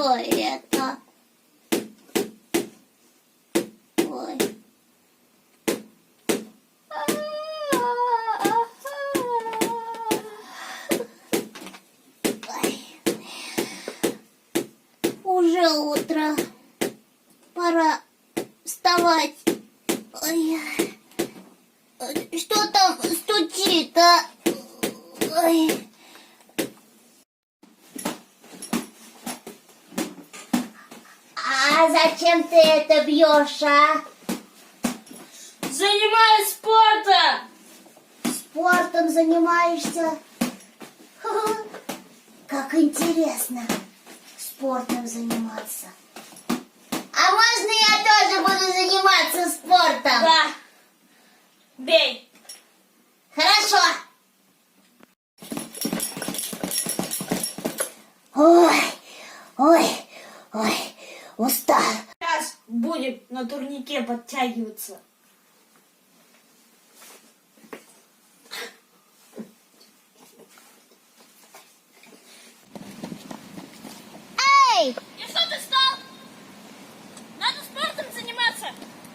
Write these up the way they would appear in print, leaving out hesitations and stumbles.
что это? Ой. Уже утро. Пора вставать. Ой. Что там стучит, а? Ой. А зачем ты это бьешь, а? Занимаюсь спортом. Спортом занимаешься? Ха-ха. Как интересно спортом заниматься. А можно я тоже буду заниматься спортом? Да. Бей. Хорошо. Ой, устал. Сейчас будем на турнике подтягиваться. Эй, И что ты стал? Надо спортом заниматься.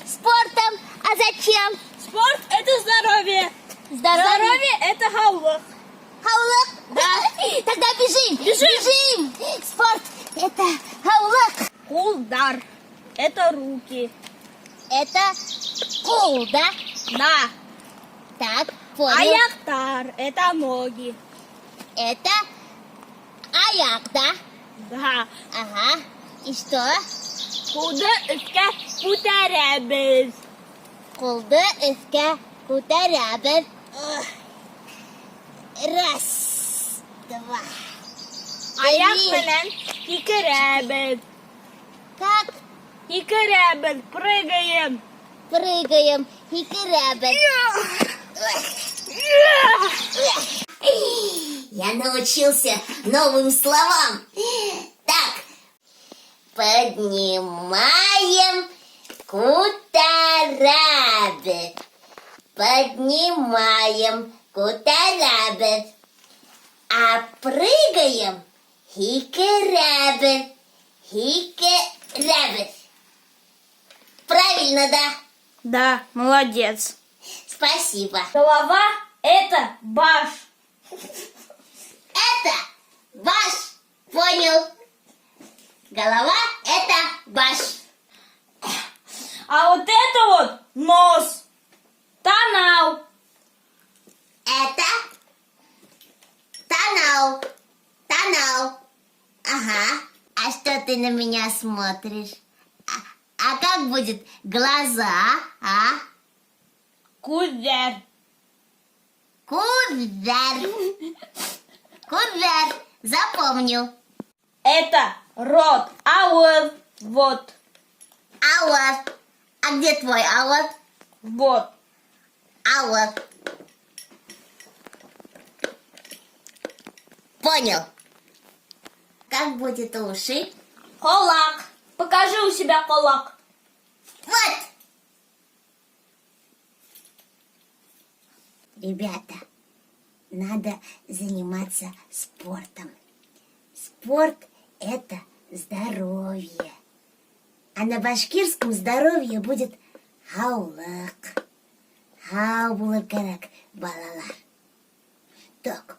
спортом, а зачем? Спорт – это здоровье. Здоровье – это хаулах. Хаулак? Да. Тогда бежим. Бежим. Спорт – это хаулак. Кулдар – это руки. Это кул, да? Да. Так, понял. Аяктар – это ноги. Это аяк, да? Да. Ага. И что? Куда иска путарабез. Кулды üstte кутарябер. Раз, два. Аяк Три. менен икерабез. Как Икерабез. Прыгаем. прыгаем. Хикерябер. Я научился новым словам. Так, поднимаем кутарабер. Поднимаем кутарабер. А прыгаем хикерябер. Хикерябер. Правильно, да? Да, молодец. Спасибо. Голова – это баш. Это баш. Понял. Голова – это баш. А вот это вот нос. Танал. Это Танал. Танал. Ага. А что ты на меня смотришь? А как будет глаза, а? Кувер. Кувер. Кувер. Запомнил. Это рот. Вот. Ауа. А где твой ауа? Вот. Ауа. Понял. Как будет уши? Кулак. Покажи у себя кулак. Вот. Ребята, надо заниматься спортом. Спорт – это здоровье. А на башкирском здоровье будет хаулак. Хаулакарак балалар. Так,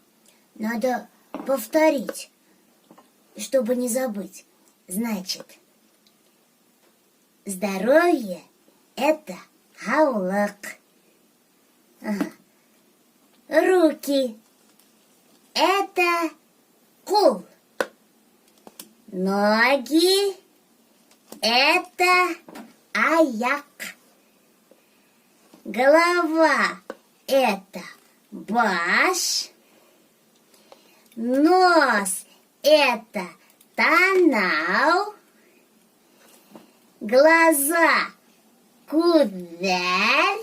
надо повторить, чтобы не забыть. Значит, здоровье – это хаулак. Ага. Руки – это кул. Ноги – это аяк. Голова – это баш. Нос – это танал. Глаза – кувер.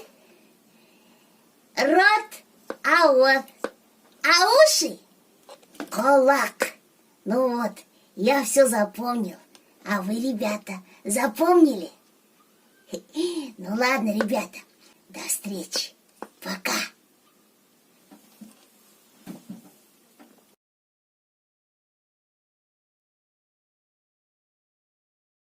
Рот – ауот. А уши – кулак. Ну вот, я все запомнил. А вы, ребята, запомнили? Ну ладно, ребята, до встречи. Пока.